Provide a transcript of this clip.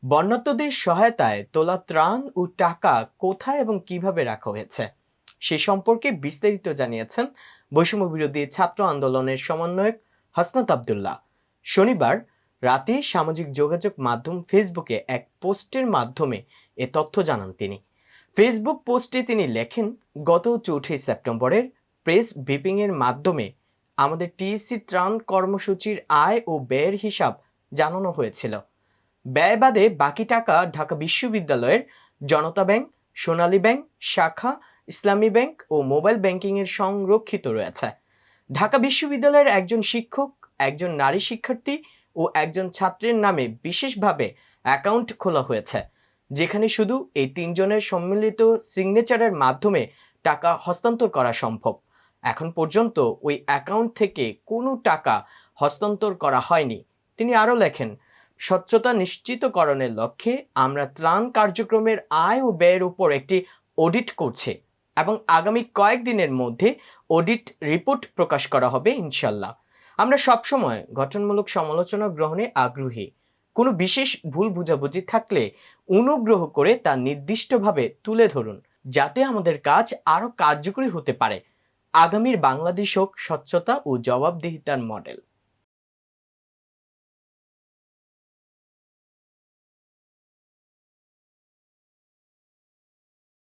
বন্যার্তদের সহায়তায় তোলা ত্রাণ ও টাকা কোথায় এবং কিভাবে রাখা হয়েছে সে সম্পর্কে বিস্তারিত জানিয়েছেন বৈষম্য বিরোধী ছাত্র আন্দোলনের সমন্বয়ক হাসনাত আব্দুল্লাহ। শনিবার রাতে সামাজিক যোগাযোগ মাধ্যম ফেসবুকে এক পোস্টের মাধ্যমে এ তথ্য জানান তিনি। ফেসবুক পোস্টে তিনি লেখেন, গত 4 সেপ্টেম্বরের প্রেস ব্রিফিংয়ের মাধ্যমে আমাদের টিএসসি ত্রাণ কর্মসূচির আয় ও ব্যয়ের হিসাব জানানো হয়েছিল। ব্যয় বাদে বাকি টাকা ঢাকা বিশ্ববিদ্যালয়ের জনতা ব্যাংক, সোনালী ব্যাংক শাখা, ইসলামী ব্যাংক ও মোবাইল ব্যাংকিংয়ের সংরক্ষিত রয়েছে। ঢাকা বিশ্ববিদ্যালয়ের একজন শিক্ষক, একজন নারী শিক্ষার্থী ও একজন ছাত্রের নামে বিশেষভাবে অ্যাকাউন্ট খোলা হয়েছে, যেখানে শুধু এই 3 জনের সম্মিলিত সিগনেচারের মাধ্যমে টাকা হস্তান্তর করা সম্ভব। এখন পর্যন্ত ওই অ্যাকাউন্ট থেকে কোনো টাকা হস্তান্তর করা হয়নি। তিনি আরও লেখেন, স্বচ্ছতা নিশ্চিতকরণের লক্ষ্যে আমরা ত্রাণ কার্যক্রমের আয় ও ব্যয়ের উপর একটি অডিট করছি এবং আগামী কয়েকদিনের মধ্যে অডিট রিপোর্ট প্রকাশ করা হবে ইনশাল্লাহ। আমরা সবসময় গঠনমূলক সমালোচনা গ্রহণে আগ্রহী। কোনো বিশেষ ভুল বুঝাবুঝি থাকলে অনুগ্রহ করে তা নির্দিষ্টভাবে তুলে ধরুন, যাতে আমাদের কাজ আরও কার্যকরী হতে পারে। আগামীর বাংলাদেশ হোক স্বচ্ছতা ও জবাবদিহিতার মডেল।